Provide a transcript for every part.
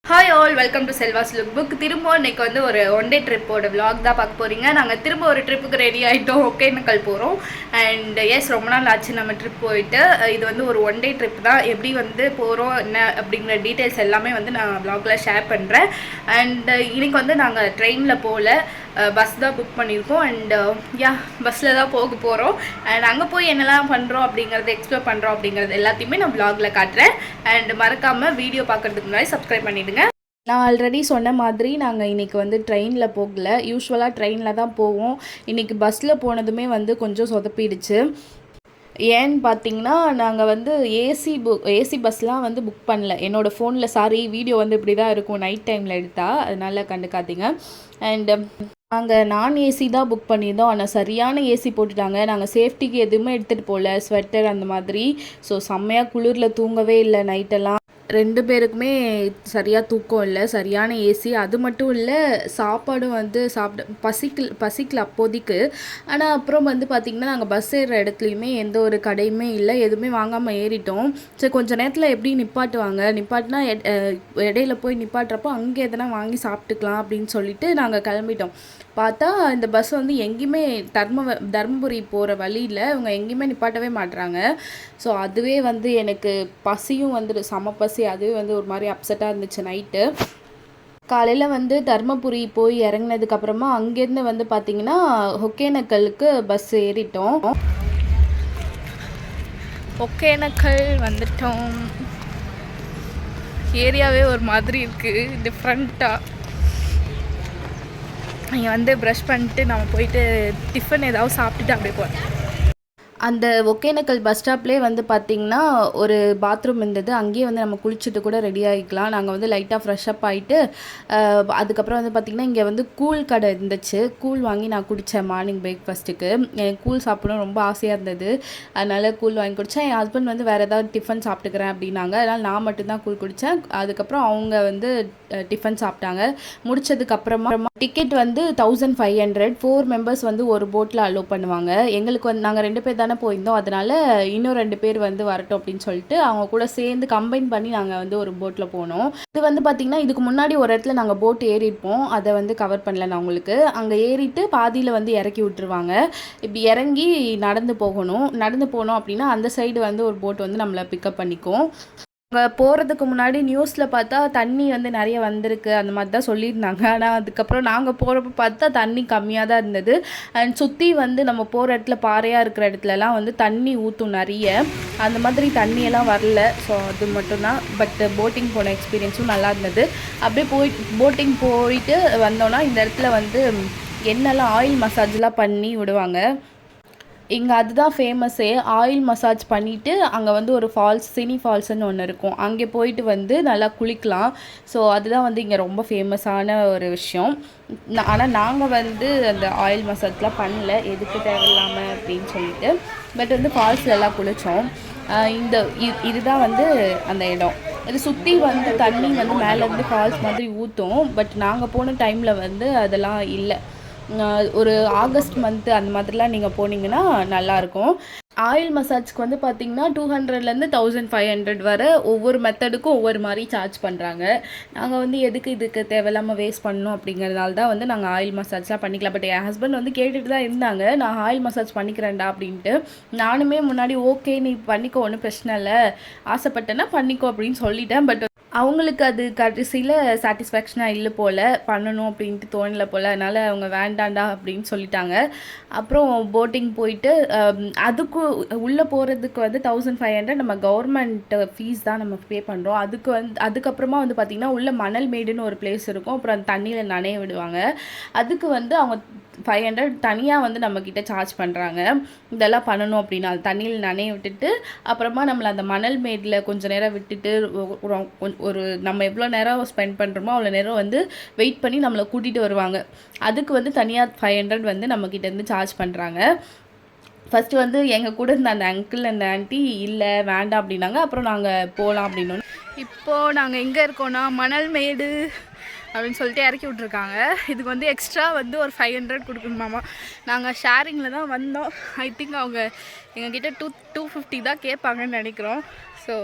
Hi all, welcome to Selva's look book. திரும்ப இன்னைக்கு வந்து ஒரு ஒன் டே ட்ரிப்போட விலாக் தான் பார்க்க போகிறீங்க. நாங்கள் திரும்ப ஒரு ட்ரிப்புக்கு ரெடி ஆகிட்டோம். ஒகேனக்கல் போகிறோம். அண்ட் எஸ், ரொம்ப நாள் ஆச்சு நம்ம ட்ரிப் போயிட்டு. இது வந்து ஒரு ஒன் டே ட்ரிப் தான். எப்படி வந்து போகிறோம் என்ன அப்படிங்கிற டீட்டெயில்ஸ் எல்லாமே வந்து நான் விலாகில் ஷேர் பண்ணுறேன். அண்ட் இன்னைக்கு வந்து நாங்கள் ட்ரெயினில் போகல, பஸ் தான் புக் பண்ணியிருக்கோம். அண்ட் பஸ்ஸில் தான் போக போகிறோம். அண்ட் அங்கே போய் என்னெல்லாம் பண்ணுறோம் அப்படிங்கிறத எக்ஸ்ப்ளோர் பண்ணுறோம் அப்படிங்கிறது எல்லாத்தையுமே நான் விலாகில் காட்டுறேன். அண்ட் மறக்காமல் வீடியோ பார்க்குறதுக்கு முன்னாடி சப்ஸ்கிரைப் பண்ணிவிடுங்க. நான் ஆல்ரெடி சொன்ன மாதிரி நாங்கள் இன்றைக்கி வந்து ட்ரெயினில் போகல. யூஸ்வலாக ட்ரெயினில் தான் போவோம். இன்றைக்கி பஸ்ஸில் போனதுமே வந்து கொஞ்சம் சொதப்பிடுச்சு. ஏன்னு பார்த்தீங்கன்னா, நாங்கள் வந்து ஏசி பஸ்லாம் வந்து புக் பண்ணல. என்னோடய ஃபோனில் வீடியோ வந்து இப்படி தான் இருக்கும் நைட் டைமில் எடுத்தால், அதனால் கண்டுக்காதீங்க. அண்டு நாங்கள் நான் ஏசி தான் புக் பண்ணியிருந்தோம். ஆனால் சரியான ஏசி போட்டுட்டாங்க. நாங்கள் சேஃப்டிக்கு எதுவுமே எடுத்துகிட்டு போகல, ஸ்வெட்டர் அந்த மாதிரி. ஸோ செம்மையாக குளிரில் தூங்கவே இல்லை நைட்டெல்லாம். 2 பேருக்குமே சரியாக தூக்கம் இல்லை, சரியான ஏசி. அது மட்டும் இல்லை, சாப்பாடும் வந்து பசிக்கல அப்போதைக்கு. ஆனால் அப்புறம் வந்து பார்த்திங்கன்னா, நாங்கள் பஸ் ஏறுற இடத்துலையுமே எந்த ஒரு கடையுமே இல்லை, எதுவுமே வாங்காமல் ஏறிட்டோம். சரி, கொஞ்சம் நேரத்தில் எப்படி நிப்பாட்டினா இடையில போய் நிப்பாட்டுறப்போ அங்கே எதனா வாங்கி சாப்பிட்டுக்கலாம் அப்படின்னு சொல்லிட்டு நாங்கள் கிளம்பிட்டோம். பார்த்தா இந்த பஸ் வந்து எங்கேயுமே தர்மபுரி போகிற வழியில் இவங்க எங்கேயுமே நிப்பாட்டவே மாட்டுறாங்க. ஸோ அதுவே வந்து எனக்கு பசியும் வந்துட்டு செம பசி. அதுவே வந்து ஒரு மாதிரி அப்செட்டாக இருந்துச்சு நைட்டு. காலையில் வந்து தர்மபுரி போய் இறங்கினதுக்கப்புறமா அங்கேருந்து வந்து பார்த்திங்கன்னா ஒகேனக்கலுக்கு பஸ் ஏறிட்டோம். ஒகேனக்கல் வந்துட்டோம். ஏரியாவே ஒரு மாதிரி இருக்குது, டிஃப்ரெண்ட்டாக. இங்கே வந்து ப்ரஷ் பண்ணிட்டு நம்ம போயிட்டு டிஃபன் ஏதாவது சாப்பிட்டுட்டு அப்படியே போகிறோம். அந்த ஒகேனக்கல் பஸ் ஸ்டாப்லேயே வந்து பார்த்திங்கன்னா ஒரு பாத்ரூம் இருந்தது. அங்கேயே வந்து நம்ம குளிச்சுட்டு கூட ரெடி ஆகிக்கலாம். நாங்கள் வந்து லைட்டாக ஃப்ரெஷ்அப் ஆகிட்டு அதுக்கப்புறம் வந்து பார்த்திங்கன்னா இங்கே வந்து கூழ் கடை இருந்துச்சு. கூழ் வாங்கி நான் குடித்தேன் மார்னிங் பிரேக்ஃபாஸ்ட்டுக்கு. எனக்கு கூழ் சாப்பிடணும் ரொம்ப ஆசையாக இருந்தது. அதனால் கூழ் வாங்கி குடித்தேன். என் ஹஸ்பண்ட் வந்து வேறு ஏதாவது டிஃபன் சாப்பிட்டுக்கிறேன் அப்படின்னாங்க. அதனால் நான் மட்டும்தான் கூழ் குடித்தேன். அதுக்கப்புறம் அவங்க வந்து டிஃபன் சாப்பிட்டாங்க. முடிச்சதுக்கப்புறமா டிக்கெட் வந்து 1500. 4 மெம்பர்ஸ் வந்து ஒரு போட்டில் அலோவ் பண்ணுவாங்க. எங்களுக்கு வந்து நாங்கள் 2 பேர் தானே போயிருந்தோம், அதனால இன்னும் 2 பேர் வந்து வரட்டும் அப்படின்னு சொல்லிட்டு அவங்க கூட சேர்ந்து கம்பைன் பண்ணி நாங்கள் வந்து ஒரு போட்டில் போனோம். இது வந்து பார்த்திங்கன்னா இதுக்கு முன்னாடி ஒரு இடத்துல நாங்கள் போட் ஏறியிருப்போம், அதை வந்து கவர் பண்ணல நான் உங்களுக்கு. அங்கே ஏறிட்டு பாதியில் வந்து இறக்கி விட்டுருவாங்க. இப்படி இறங்கி நடந்து போனோம் அப்படின்னா அந்த சைடு வந்து ஒரு போட் வந்து நம்மளை பிக்கப் பண்ணிக்கும். அங்கே போகிறதுக்கு முன்னாடி நியூஸில் பார்த்தா தண்ணி வந்து நிறைய வந்திருக்கு அந்த மாதிரி தான் சொல்லியிருந்தாங்க. ஆனால் அதுக்கப்புறம் நாங்கள் போகிறப்ப பார்த்தா தண்ணி கம்மியாக தான் இருந்தது. அண்ட் சுற்றி வந்து நம்ம போகிற இடத்துல பாறையாக இருக்கிற இடத்துலலாம் வந்து தண்ணி ஊற்றும் நிறைய. அந்த மாதிரி தண்ணியெல்லாம் வரல. ஸோ அது மட்டும்தான். பட் போட்டிங் போன எக்ஸ்பீரியன்ஸும் நல்லா இருந்தது. அப்படியே போட்டிங் போயிட்டு வந்தோன்னா இந்த இடத்துல வந்து எண்ணெய்லாம் ஆயில் மசாஜ்லாம் பண்ணி விடுவாங்க. இங்கே அதுதான் ஃபேமஸே. ஆயில் மசாஜ் பண்ணிவிட்டு அங்கே வந்து ஒரு சினி ஃபால்ஸ்ன்னு ஒன்று இருக்கும். அங்கே போயிட்டு வந்து நல்லா குளிக்கலாம். ஸோ அதுதான் வந்து இங்கே ரொம்ப ஃபேமஸான ஒரு விஷயம். ஆனால் நாங்கள் வந்து அந்த ஆயில் மசாஜ்லாம் பண்ணல, எதுக்கு தேவையில்லாமல் அப்படின்னு சொல்லிட்டு. பட் வந்து ஃபால்ஸ்லலாம் குளித்தோம். இதுதான் வந்து அந்த இடம். இது சுற்றி வந்து தண்ணி வந்து மேலேருந்து ஃபால்ஸ் மாதிரி ஊற்றும். பட் நாங்கள் போன டைமில் வந்து அதெல்லாம் இல்லை. ஒரு ஆகஸ்ட் மந்த்து அந்த மாதிரிலாம் நீங்கள் போனீங்கன்னா நல்லாயிருக்கும். ஆயில் மசாஜ்க்கு வந்து பார்த்திங்கன்னா 200லேருந்து 1500 வரை ஒவ்வொரு மெத்தடுக்கும் ஒவ்வொரு மாதிரி சார்ஜ் பண்ணுறாங்க. நாங்கள் வந்து இதுக்கு தேவையில்லாமல் வேஸ்ட் பண்ணணும் அப்படிங்கிறதுனால தான் வந்து நாங்கள் ஆயில் மசாஜ்லாம் பண்ணிக்கலாம். பட் என் ஹஸ்பண்ட் வந்து கேட்டுட்டு தான் இருந்தாங்க, நான் ஆயில் மசாஜ் பண்ணிக்கிறேன்டா அப்படின்ட்டு. நானுமே முன்னாடி ஓகே நீ பண்ணிக்கோ, ஒன்றும் பிரச்சனை இல்லை, ஆசைப்பட்டேன்னா பண்ணிக்கோ அப்படின்னு சொல்லிட்டேன். பட் அவங்களுக்கு அது கடைசியில் சாட்டிஸ்ஃபேக்ஷனாக இல்லை போல், பண்ணணும் அப்படின்ட்டு தோணலை போல். அதனால் அவங்க வேண்டாண்டா அப்படின்னு சொல்லிட்டாங்க. அப்புறம் போட்டிங் போயிட்டு அதுக்கு உள்ளே போகிறதுக்கு வந்து 1500 நம்ம கவர்மெண்ட் ஃபீஸ் தான் நம்ம பே பண்ணுறோம். அதுக்கப்புறமா வந்து பார்த்திங்கன்னா உள்ள மணல் மேடுன்னு ஒரு பிளேஸ் இருக்கும். அப்புறம் அந்த தண்ணியில் நனைய விடுவாங்க. அதுக்கு வந்து அவங்க 500 தனியாக வந்து நம்மக்கிட்ட சார்ஜ் பண்ணுறாங்க. இதெல்லாம் பண்ணணும் அப்படின்னா அது தண்ணியில் நனைய விட்டுட்டு அப்புறமா நம்மளை அந்த மணல் மேடில் கொஞ்சம் நேரம் விட்டுட்டு ஒரு நம்ம எவ்வளோ நேரம் ஸ்பெண்ட் பண்ணுறோமோ அவ்வளோ நேரம் வந்து வெயிட் பண்ணி நம்மளை கூட்டிகிட்டு வருவாங்க. அதுக்கு வந்து தனியாக 500 வந்து நம்மக்கிட்டேருந்து சார்ஜ் பண்ணுறாங்க. ஃபஸ்ட்டு வந்து எங்கள் கூட இருந்த அந்த அங்கிள் அந்த ஆண்டி இல்லை வேண்டாம் அப்படின்னாங்க. அப்புறம் நாங்கள் போகலாம் அப்படின்னோம். இப்போது நாங்கள் எங்கே இருக்கோன்னா மணல் மேடு அப்படின்னு சொல்லிட்டு இறக்கி விட்ருக்காங்க. இதுக்கு வந்து எக்ஸ்ட்ரா வந்து ஒரு 500 கொடுக்கணுமாமா. நாங்கள் ஷேரிங்கில் தான் வந்தோம். ஐ திங்க் அவங்க எங்ககிட்ட 250 தான் கேட்பாங்கன்னு நினைக்கிறோம். ஸோ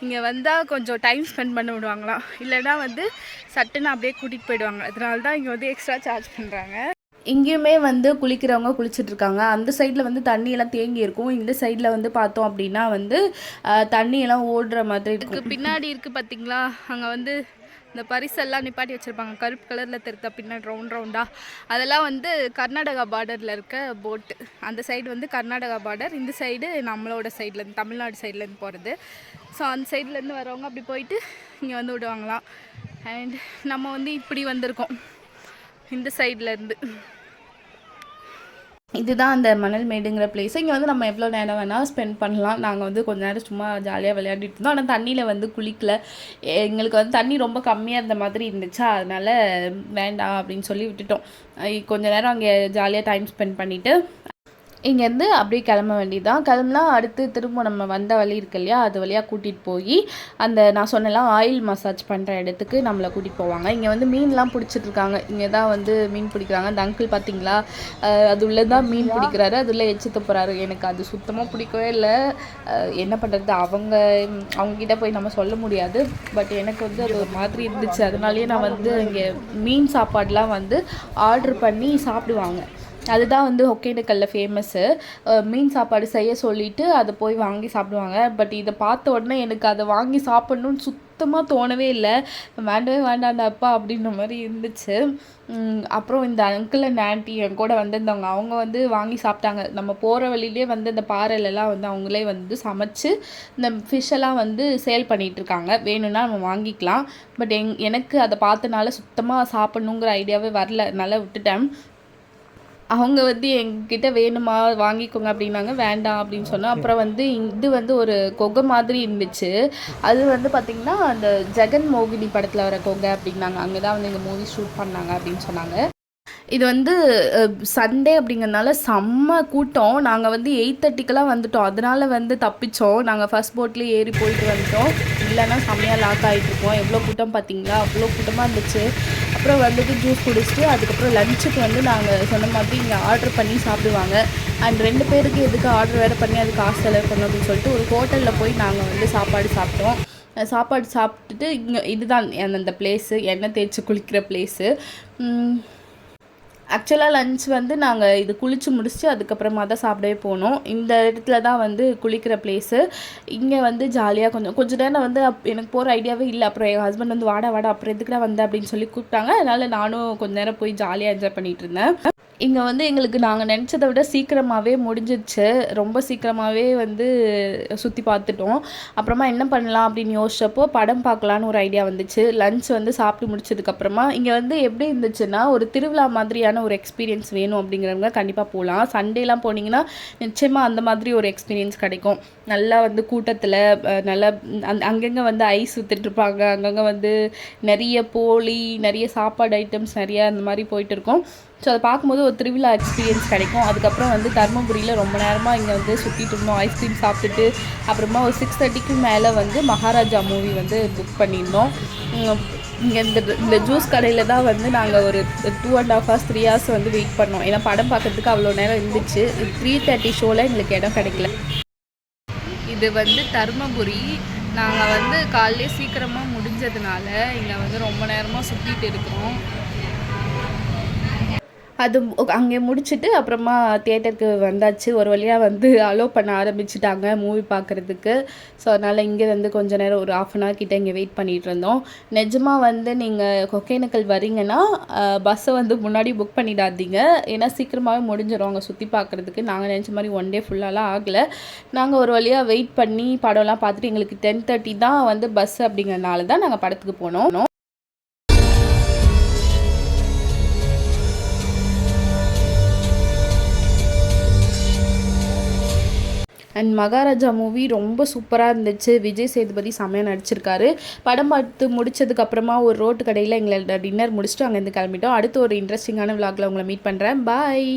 இங்கே வந்தால் கொஞ்சம் டைம் ஸ்பெண்ட் பண்ண விடுவாங்களாம், இல்லைன்னா வந்து சட்டுன்னு அப்படியே கூட்டிகிட்டு போயிடுவாங்க. அதனால தான் இங்கே வந்து எக்ஸ்ட்ரா சார்ஜ் பண்ணுறாங்க. இங்கேயுமே வந்து குளிக்கிறவங்க குளிச்சுட்ருக்காங்க. அந்த சைடில் வந்து தண்ணியெல்லாம் தேங்கி இருக்கும். இந்த சைடில் வந்து பார்த்தோம் அப்படின்னா வந்து தண்ணியெல்லாம் ஓடுற மாதிரி இருக்குது. பின்னாடி இருக்குது பார்த்தீங்களா, அங்கே வந்து இந்த பரிசெல்லாம் நிப்பாட்டி வச்சுருப்பாங்க, கருப்பு கலரில் தெரித்த பின்னாடி ரவுண்டாக. அதெல்லாம் வந்து கர்நாடகா பார்டரில் இருக்க போட்டு. அந்த சைடு வந்து கர்நாடகா பார்டர், இந்த சைடு நம்மளோட சைட்லேருந்து தமிழ்நாடு சைட்லேருந்து போகிறது. ஸோ அந்த சைட்லேருந்து வரவங்க அப்படி போயிட்டு இங்கே வந்து விடுவாங்களாம். அண்ட் நம்ம வந்து இப்படி வந்திருக்கோம் இந்த சைட்லேருந்து. இதுதான் அந்த மணல் மேடுங்கிற பிளேஸ். இங்கே வந்து நம்ம எவ்வளோ நேரம் வேணால் ஸ்பெண்ட் பண்ணலாம். நாங்கள் வந்து கொஞ்ச நேரம் சும்மா ஜாலியாக விளையாடிட்டு இருந்தோம். ஆனால் தண்ணியில் வந்து குளிக்கல. எங்களுக்கு வந்து தண்ணி ரொம்ப கம்மியாக இருந்த மாதிரி இருந்துச்சா, அதனால் வேண்டாம் அப்படின்னு சொல்லி விட்டுட்டோம். கொஞ்ச நேரம் அங்கே ஜாலியாக டைம் ஸ்பெண்ட் பண்ணிவிட்டு இங்கேருந்து அப்படியே கிளம்ப வேண்டியதுதான். கிளம்புனா அடுத்து திரும்ப நம்ம வந்த வழி இருக்கு இல்லையா, அது வழியாக கூட்டிகிட்டு போய் அந்த நான் சொன்னலாம் ஆயில் மசாஜ் பண்ணுற இடத்துக்கு நம்மளை கூட்டிகிட்டு போவாங்க. இங்கே வந்து மீன்லாம் பிடிச்சிட்ருக்காங்க. இங்கே தான் வந்து மீன் பிடிக்கிறாங்க. அந்த அங்கிள் பார்த்தீங்களா, அது உள்ளே தான் மீன் பிடிக்கிறாரு, அது உள்ளே எச்சு துப்புறாரு. எனக்கு அது சுத்தமாக பிடிக்கவே இல்லை. என்ன பண்ணுறது, அவங்ககிட்ட போய் நம்ம சொல்ல முடியாது. பட் எனக்கு வந்து அது ஒரு மாதிரி இருந்துச்சு. அதனாலேயே நான் வந்து இங்கே மீன் சாப்பாடெலாம் வந்து ஆர்டர் பண்ணி சாப்பிடுவாங்க. அதுதான் வந்து ஒகேனக்கல்ல ஃபேமஸ்ஸு. மீன் சாப்பாடு செய்ய சொல்லிவிட்டு அதை போய் வாங்கி சாப்பிடுவாங்க. பட் இதை பார்த்த உடனே எனக்கு அதை வாங்கி சாப்பிட்ணுன்னு சுத்தமாக தோணவே இல்லை. வேண்டவே வேண்டாண்டாப்பா அப்படின்ற மாதிரி இருந்துச்சு. அப்புறம் இந்த அங்கிள் அண்ட் ஆண்டி என் கூட வந்திருந்தவங்க, அவங்க வந்து வாங்கி சாப்பிட்டாங்க. நம்ம போகிற வழியிலே வந்து இந்த பாறையிலலாம் வந்து அவங்களே வந்து சமைச்சு இந்த ஃபிஷ்ஷெல்லாம் வந்து சேல் பண்ணிகிட்ருக்காங்க. வேணும்னா நம்ம வாங்கிக்கலாம். பட் எனக்கு அதை பார்த்தனால சுத்தமாக சாப்பிட்ணுங்கிற ஐடியாவே வரல, அதனால் விட்டுட்டேன். அவங்க வந்து எங்கிட்ட வேணுமா வாங்கிக்கோங்க அப்படின்னாங்க. வேண்டாம் அப்படின்னு சொன்னோம். அப்புறம் வந்து இது வந்து ஒரு கொகை மாதிரி இருந்துச்சு. அது வந்து பார்த்திங்கன்னா அந்த ஜெகன் மோகினி படத்தில் வர கொகை அப்படின்னாங்க. அங்கே தான் வந்து இந்த மூவி ஷூட் பண்ணாங்க அப்படின்னு சொன்னாங்க. இது வந்து சண்டே அப்படிங்கிறதுனால செம்ம கூட்டம். நாங்கள் வந்து 8:30க்கெல்லாம் வந்துட்டோம். அதனால் வந்து தப்பித்தோம். நாங்கள் ஃபஸ்ட் போட்லேயே ஏறி போயிட்டு வந்துட்டோம். இல்லைன்னா செம்மையாக லாக் ஆகிட்ருக்கோம். எவ்வளோ கூட்டம் பார்த்தீங்களா, அவ்வளோ கூட்டமாக இருந்துச்சு. அப்புறம் வந்துட்டு ஜூஸ் குடிச்சிட்டு அதுக்கப்புறம் லஞ்சுக்கு வந்து நாங்கள் சொன்ன மாதிரி இங்கே ஆர்டர் பண்ணி சாப்பிடுவாங்க. அண்ட் 2 பேருக்கு எதுக்கு ஆர்டர் வேறு பண்ணி அது காசு செலவு பண்ணணும் அப்படின்னு சொல்லிட்டு ஒரு ஹோட்டலில் போய் நாங்கள் வந்து சாப்பாடு சாப்பிட்டோம். சாப்பாடு சாப்பிட்டுட்டு இங்கே இதுதான் அந்த பிளேஸு, எண்ணெய் தேய்ச்சி குளிக்கிற பிளேஸு. ஆக்சுவலாக லன்ச் வந்து நாங்கள் இது குளித்து முடிச்சுட்டு அதுக்கப்புறமா தான் சாப்பிடவே போனோம். இந்த இடத்துல தான் வந்து குளிக்கிற பிளேஸு. இங்கே வந்து ஜாலியாக கொஞ்சம் நேரம் வந்து எனக்கு போகிற ஐடியாவே இல்லை. அப்புறம் என் ஹஸ்பண்ட் வந்து வாடா அப்புறம் எதுக்குடா வந்த அப்படின்னு சொல்லி கூப்பிட்டாங்க. அதனால் நானும் கொஞ்ச நேரம் போய் ஜாலியாக என்ஜாய் பண்ணிகிட்டு இருந்தேன். இங்கே வந்து எங்களுக்கு நாங்கள் நினச்சதை விட சீக்கிரமாகவே முடிஞ்சிடுச்சு. ரொம்ப சீக்கிரமாகவே வந்து சுற்றி பார்த்துட்டோம். அப்புறமா என்ன பண்ணலாம் அப்படின்னு யோசிச்சப்போ படம் பார்க்கலான்னு ஒரு ஐடியா வந்துச்சு. லன்ச் வந்து சாப்பிட்டு முடிச்சதுக்கப்புறமா இங்கே வந்து எப்படி இருந்துச்சுன்னா ஒரு திருவிழா மாதிரியான ஒரு எக்ஸ்பீரியன்ஸ் வேணும் அப்படிங்கிறவங்க கண்டிப்பாக போகலாம். சண்டேலாம் போனீங்கன்னா நிச்சயமாக அந்த மாதிரி ஒரு எக்ஸ்பீரியன்ஸ் கிடைக்கும். நல்லா வந்து கூட்டத்தில் நல்லா அங்கங்கே வந்து ஐஸ் விற்றுட்ருப்பாங்க. அங்கங்கே வந்து நிறைய போலி, நிறைய சாப்பாடு ஐட்டம்ஸ் நிறையா அந்த மாதிரி போயிட்டு இருக்கும். ஸோ அதை பார்க்கும்போது ஒரு திருவிழா எக்ஸ்பீரியன்ஸ் கிடைக்கும். அதுக்கப்புறம் வந்து தர்மபுரியில் ரொம்ப நேரமாக இங்கே வந்து சுற்றிட்டு இருந்தோம். ஐஸ்கிரீம் சாப்பிட்டுட்டு அப்புறமா ஒரு 6:30க்கு மேலே வந்து மகாராஜா மூவி வந்து புக் பண்ணியிருந்தோம். இங்கே இந்த ஜூஸ் கடையில் தான் வந்து நாங்கள் ஒரு 2.5 hours 3 hours வந்து வெயிட் பண்ணோம். ஏன்னா படம் பார்க்கறதுக்கு அவ்வளோ நேரம் இருந்துச்சு. 3:30 ஷோவில் எங்களுக்கு இடம் கிடைக்கல. இது வந்து தர்மபுரி. நாங்கள் வந்து காலையிலே சீக்கிரமாக முடிஞ்சதுனால இங்கே வந்து ரொம்ப நேரமாக சுற்றிட்டு இருக்கிறோம். அது அங்கே முடிச்சுட்டு அப்புறமா தியேட்டருக்கு வந்தாச்சு. ஒரு வழியாக வந்து அலோவ் பண்ண ஆரம்பிச்சிட்டாங்க மூவி பார்க்குறதுக்கு. ஸோ அதனால் இங்கே வந்து கொஞ்சம் நேரம் ஒரு 1/2 hour கிட்டே இங்கே வெயிட் பண்ணிகிட்டு இருந்தோம். நிஜமாக வந்து நீங்கள் ஒகேனக்கல் வரீங்கன்னா பஸ்ஸை வந்து முன்னாடி புக் பண்ணிடாதீங்க. ஏன்னா சீக்கிரமாகவே முடிஞ்சிடும் அங்கே சுற்றி பார்க்குறதுக்கு. நாங்கள் நினச்ச மாதிரி 1 day ஃபுல்லாலாம் ஆகலை. நாங்கள் ஒரு வழியாக வெயிட் பண்ணி படம்லாம் பார்த்துட்டு எங்களுக்கு 10:30 தான் வந்து பஸ் அப்படிங்கிறனால தான் நாங்கள் படத்துக்கு போனோம். அண்ட் மகாராஜா மூவி ரொம்ப சூப்பராக இருந்துச்சு. விஜய் சேதுபதி செம்மையாக நடிச்சிருக்காரு. படம் பார்த்து முடிச்சதுக்கப்புறமா ஒரு ரோட்டு கடையில் எங்களை டின்னர் முடிச்சுட்டு அங்கேருந்து கிளம்பிட்டோம். அடுத்து ஒரு இன்ட்ரெஸ்டிங்கான விளாகில் உங்களை மீட் பண்ணுறேன். பாய்.